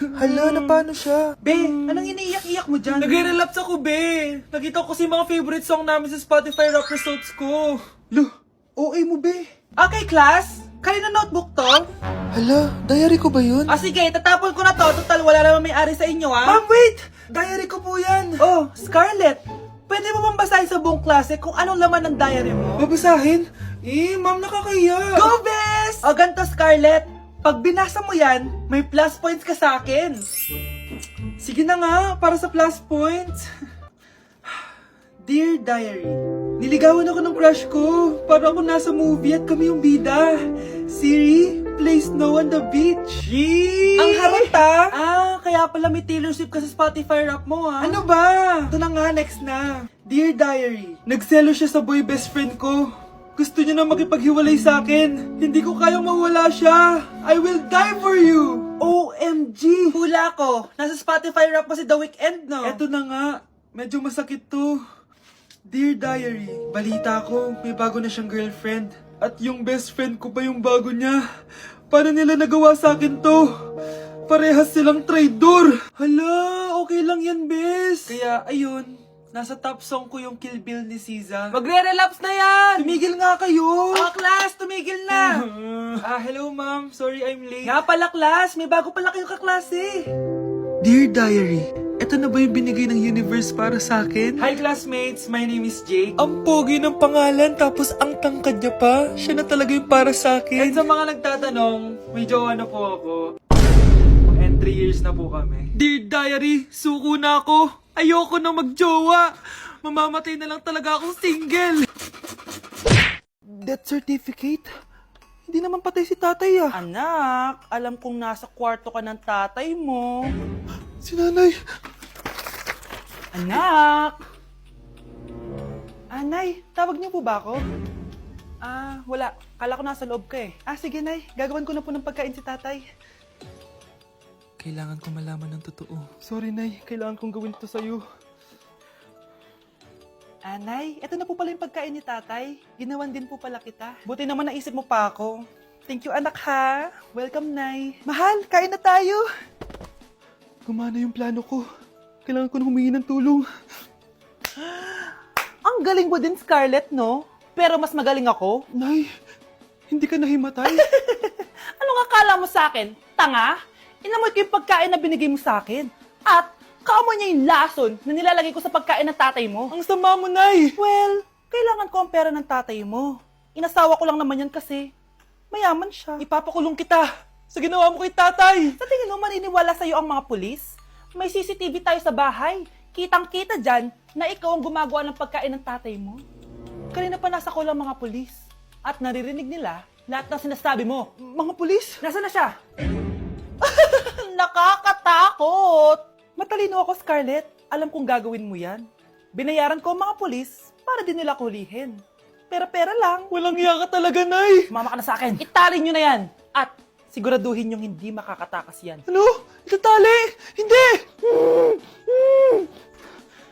Hala, na paano siya? Be, anong iniiyak-iyak mo dyan? Nagre-relapse ako, be. Nakita ko kasi mga favorite song namin sa Spotify rap results ko. Lo, OA mo, be. Okay, class. Kanina notebook to? Hala, diary ko ba yun? Sige, tatapon ko na to. Total, wala naman may-ari sa inyo, ha? Ma'am, wait! Diary ko po yan. Oh, Scarlett. Pwede mo bang basahin sa buong klase kung anong laman ng diary mo? Babasahin? Ma'am, nakakaya. Go, Bes! O, ganito, Scarlett. Pag binasa mo yan, may plus points ka sa akin. Sige na nga, para sa plus points. Dear Diary, Niligawan ako ng crush ko. Para ako nasa movie at kami yung bida. Siri, play Snow on the Beach. Yee! ang harata! Kaya pala may Taylor Swift ka sa Spotify rap mo, ha? Ano ba? Ito na nga, next na. Dear Diary, Nagselo siya sa boy best friend ko. Gusto niya na makipaghiwalay sa akin. Hindi ko kayang mawala siya. I will die for you. OMG! Hula ko! Nasa Spotify rap mo si The Weeknd, no? Eto na nga. Medyo masakit to. Dear Diary, balita ko, may bago na siyang girlfriend. At yung best friend ko pa yung bago niya. Paano nila nagawa sa akin to? Parehas silang traitor. Hala, okay lang yan, bes. Kaya, ayun, nasa top song ko yung Kill Bill ni SZA. Magre-relapse na yan! Tumigil nga kayo! Class, tumigil na! Hello ma'am. Sorry I'm late. Nga pala, class, may bago pala kayong kaklase. Dear Diary, eto na ba yung binigay ng universe para sa akin? Hi, classmates. My name is Jake. Ang pogi ng pangalan, tapos ang tangkad niya pa. Siya na talaga yung para sa And akin. sa mga nagtatanong, may jowa na po ako. And 3 years na po kami. Dear Diary, suko na ako. Ayoko na magjowa. Mamamatay na lang talaga akong single. Death certificate? Hindi naman patay si tatay ah. Anak, alam kong nasa kwarto ka ng tatay mo. Si nanay. Anak! Nay, tawag niyo po ba ako? Wala. Kala ko nasa loob ka eh. Sige, Nay. Gagawan ko na po ng pagkain si tatay. Kailangan ko malaman ng totoo. Sorry, Nay. Kailangan kong gawin ito sa'yo. Nay, eto na po pala yung pagkain ni tatay. Ginawan din po pala kita. Buti naman naisip mo pa ako. Thank you, anak, ha. Welcome, Nay. Mahal, kain na tayo. Gumana yung plano ko. Kailangan ko na humingi ng tulong. Ang galing mo din, Scarlett, no? Pero mas magaling ako. Nay, hindi ka nahimatay? Anong akala mo sa akin? Tanga? Inamoy ko yung pagkain na binigay mo sa akin. At kaamoy niya yung lason na nilalagay ko sa pagkain ng tatay mo. Ang sama mo, Nay! Well, kailangan ko ang pera ng tatay mo. Inasawa ko lang naman yan kasi mayaman siya. Ipapakulong kita sa ginawa mo kay tatay! Sa tingin mo maniniwala sa'yo ang mga pulis? May CCTV tayo sa bahay. Kitang-kita dyan na ikaw ang gumagawa ng pagkain ng tatay mo. Kanina pa nasa kulang mga pulis. At naririnig nila lahat ng sinasabi mo. Mga pulis? Nasaan na siya? Nakakatakot! Matalino ako, Scarlett. Alam kong gagawin mo yan. Binayaran ko ang mga pulis para din nila kulihin. Pera-pera lang. Walang iya ka talaga, Nay! Sumama ka na sa akin. Itali nyo na yan. At siguraduhin nyong hindi makakatakas yan. Ano? Itatali! Hindi!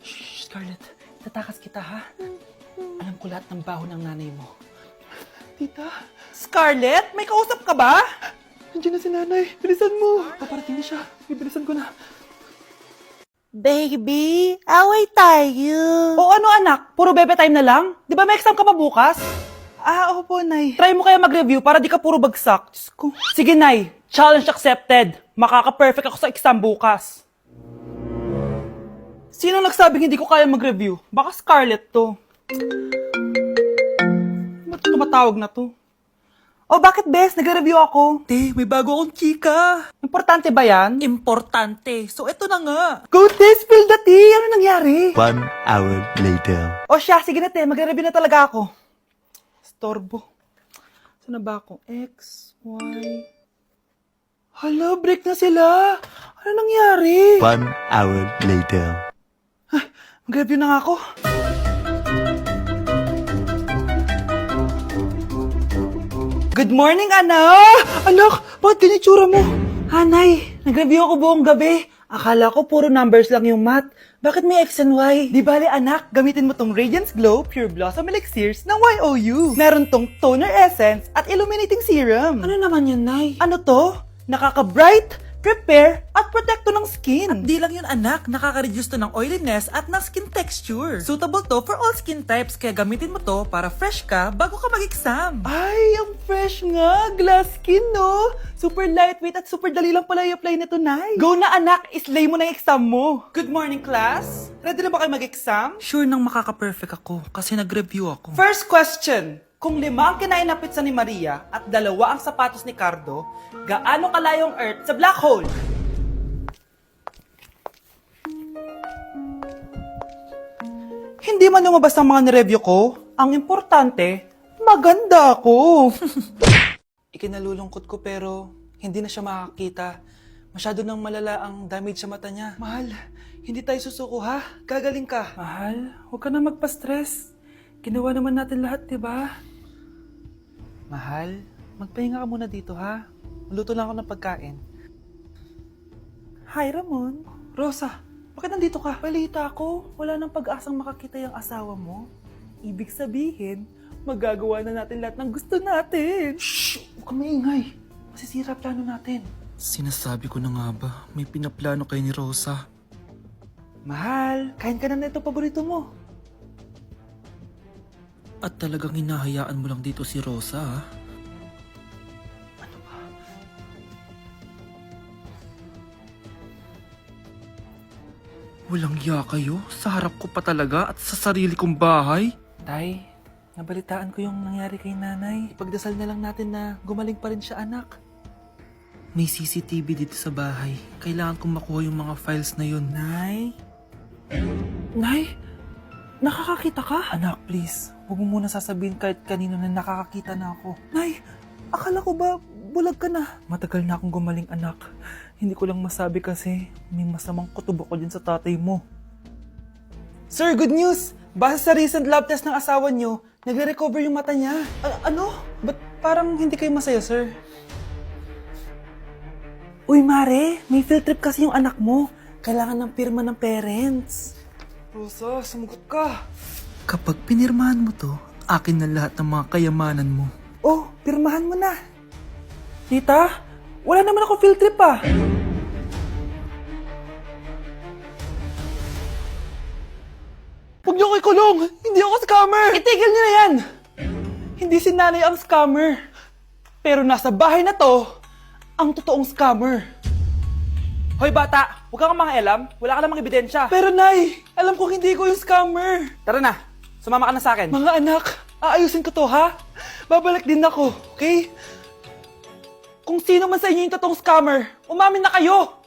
Shh, Scarlett. Tatakas kita, ha? Alam ko lahat ng baho ng nanay mo. Tita, Scarlett, may kausap ka ba? nandiyan na si nanay. Bilisan mo! Paparating na siya. Bibilisan ko na. Baby, away tayo. O ano anak, puro bebe time na lang? Di ba may exam ka pa bukas? Opo, Nay. Try mo kaya mag-review para di ka puro bagsak. Diyos ko. Sige, Nay. Challenge accepted. Makaka-perfect ako sa exam bukas. Sino nagsabing hindi ko kaya mag-review? Baka Scarlett to. Ba't tumatawag na to? Oh, bakit, Bes? Nag-review ako. Te, may bago akong chika. Importante ba yan? Importante. So, eto na nga. Go, Te! Spill the tea! Ano nangyari? 1 hour later. O siya, sige na, Te. Mag-review na talaga ako. Storbo. Saan na ba ako? X, Y... Hala, break na sila. Ano nangyari? 1 hour later. Mag-review na nga ako. Good morning, anak! Anak, bakit ganyan tsura mo? Hanay, nag-review ako buong gabi. Akala ko puro numbers lang yung math. Bakit may X and Y? Di bale, anak, gamitin mo tong Radiance Glow Pure Blossom Elixirs ng YOU. Meron tong toner essence at illuminating serum. Ano naman yan, Nay? Ano to? Nakaka-bright, repair, at protekto ng skin. At di lang yun anak, nakaka-reduce to ng oiliness at ng skin texture. Suitable to for all skin types, kaya gamitin mo to para fresh ka bago ka mag-exam. Ay, ang fresh nga! Glass skin, no? Super lightweight at super dali lang pala i-apply nito, Nay. Go na anak, islay mo na yung exam mo. Good morning, class. Ready na ba kayo mag-exam? Sure nang makaka-perfect ako kasi nag-review ako. First question. Kung 5 ang kinain ng pizza ni Maria at 2 ang sapatos ni Cardo, gaano kalayo ang Earth sa black hole? Hindi man lumabas ang mga nireview ko, ang importante, maganda ako. Ikinalulungkot ko pero hindi na siya makakita. Masyado nang malala ang damage sa mata niya. Mahal, hindi tayo susuko ha? Gagaling ka. Mahal, huwag ka na magpa-stress. Ginawa naman natin lahat, di ba? Mahal, magpahinga ka muna dito ha. Luto lang ako ng pagkain. Hi, Ramon. Rosa, bakit nandito ka? Balita ako, wala nang pag-asang makakita yung asawa mo. Ibig sabihin, magagawa na natin lahat ng gusto natin. Shh! Huwag kang maingay. Masisira plano natin. Sinasabi ko na nga ba, may pinaplano kayo ni Rosa. Mahal, kain ka na nito paborito mo. At talagang hinahayaan mo lang dito si Rosa, ha? Ano ba? Walang iya kayo? Sa harap ko pa talaga at sa sarili kong bahay? Tay, nabalitaan ko yung nangyari kay nanay. Ipagdasal na lang natin na gumaling pa rin siya, anak. May CCTV dito sa bahay. Kailangan kong makuha yung mga files na yun. Nay? Nay? Nakakakita ka? Anak, please. Huwag mo muna sasabihin kahit kanino na nakakakita na ako. Nay, akala ko ba bulag ka na? Matagal na akong gumaling, anak. Hindi ko lang masabi kasi may masamang kutob ako din sa tatay mo. Sir, good news! Base sa recent lab test ng asawa niyo, nagre-recover yung mata niya. Ano? Ba't parang hindi kayo masaya, sir? Uy, Mare, may field trip kasi yung anak mo. Kailangan ng pirma ng parents. Rosa, sumagot ka. Kapag pinirmahan mo to, akin na lahat ng mga kayamanan mo. Oh, pirmahan mo na. Tita, wala naman ako field trip ah. Huwag niyo ko ikulong! Hindi ako scammer! Itigil niyo na yan! Hindi si nanay ang scammer. Pero nasa bahay na to, ang totoong scammer. Hoy bata, huwag kang mangialam. Wala ka namang ebidensya. Pero nay, alam ko hindi ko yung scammer. Tara na, sumama ka na sa akin. Mga anak, aayusin ko to ha. Babalik din ako, okay? Kung sino man sa inyo yung totoong scammer, umamin na kayo.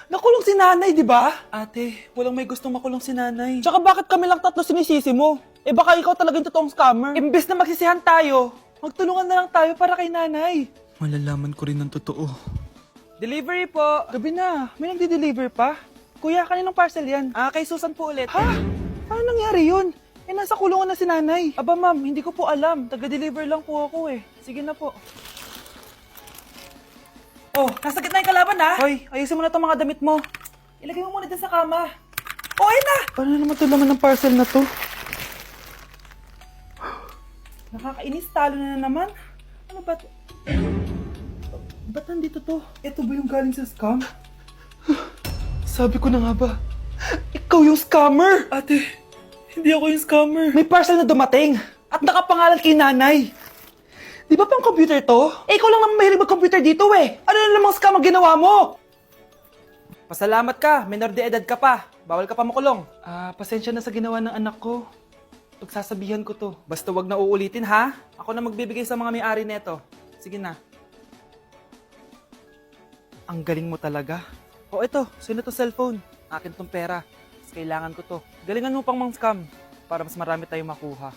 Nakulong si nanay, di ba? Ate, walang may gustong makulong si nanay. Tsaka bakit kami lang tatlo sinisisi mo? Eh baka ikaw talaga yung totoong scammer. Imbes na magsisihan tayo, magtulungan na lang tayo para kay nanay. Malalaman ko rin ang totoo. Delivery po. Gabi na. May nagde-deliver pa? Kuya, kaninong parcel yan? Kay Susan po ulit. Ha? Paano nangyari yun? Eh, nasa kulungan na si nanay. Aba ma'am, hindi ko po alam. Taga-deliver lang po ako eh. Sige na po. Oh, nasa gitna yung kalaban ha? Hoy, ayusin mo na itong mga damit mo. Ilagay mo muna dyan sa kama. Oh, ayun na! Paano naman ito laman ng parcel na to? Nakakainis, talo na naman. Ano ba ito? Ba't nandito to? Ito ba yung galing sa scam? Sabi ko na nga ba, ikaw yung scammer! Ate, hindi ako yung scammer. May parcel na dumating at nakapangalan kay nanay. Di ba pang computer to? Eh, ikaw lang naman mahilig mag-computer dito eh. Ano na namang scam ang ginawa mo? Pasalamat ka, minor de edad ka pa. Bawal ka pa makulong. Pasensya na sa ginawa ng anak ko. Pagsasabihan ko to. Basta wag na uulitin ha. Ako na magbibigay sa mga may-ari neto. Sige na. Ang galing mo talaga. O ito, sino to cellphone? Akin tong pera. Mas kailangan ko to. Galingan mo pang mang-scam para mas marami tayong makuha.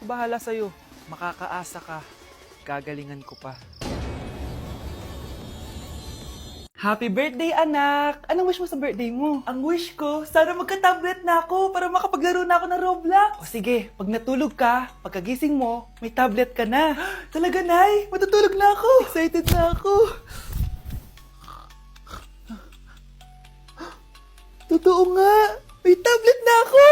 Bahala sa'yo. Makakaasa ka. Gagalingan ko pa. Happy birthday, anak! Anong wish mo sa birthday mo? Ang wish ko, sana magka-tablet na ako para makapaglaro na ako ng Roblox. O sige, pag natulog ka, pagkagising mo, may tablet ka na. Talaga, Nay? Matutulog na ako. Excited na ako. Totoo nga! May tablet na ako!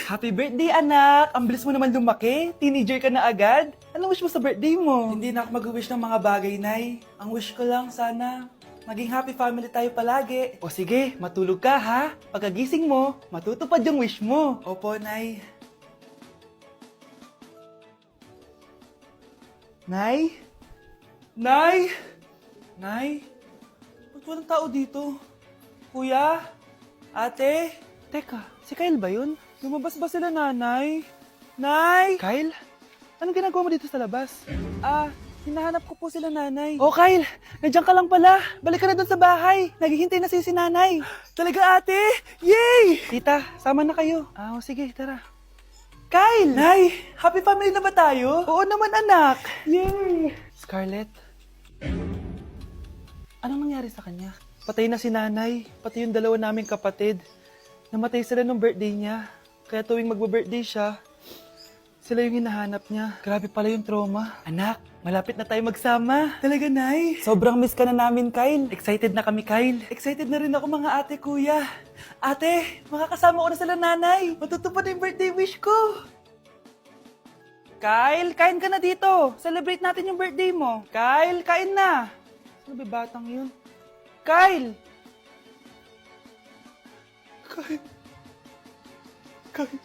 Happy birthday, anak! Ang bilis mo naman lumaki. Teenager ka na agad. Anong wish mo sa birthday mo? Hindi na ako mag-wish ng mga bagay, Nay. Ang wish ko lang sana Maging happy family tayo palagi. O sige, matulog ka ha. Pagkagising mo, matutupad yung wish mo. Opo, Nay. Nay? Nay? Nay? Ba't walang tao dito? Kuya? Ate? Teka, si Kyle ba yun? Lumabas ba sila nanay? Nay? Kyle? Anong ginagawa mo dito sa labas? Hinahanap ko po sila nanay. Oh, Kyle! Nandiyan ka lang pala. Balik ka na doon sa bahay. Naghihintay na si nanay. Talaga, ate? Yay! Tita, sama na kayo. Sige, tara. Kyle! Nay! Happy family na ba tayo? Oo naman, anak. Yay! Scarlett? Anong nangyari sa kanya? Patay na si nanay. Pati yung dalawa naming kapatid. Namatay sila nung birthday niya. Kaya tuwing magbe-birthday siya, sila yung hinahanap niya. Grabe pala yung trauma. Anak, malapit na tayo magsama. Talaga, Nay? Sobrang miss ka na namin, Kyle. Excited na kami, Kyle. Excited na rin ako, mga ate, kuya. Ate, makakasama ko na sila nanay. Matutupad na yung birthday wish ko. Kyle, kain ka na dito. Celebrate natin yung birthday mo. Kyle, kain na. Sino ba batang yun? Kyle! Kyle! Kyle!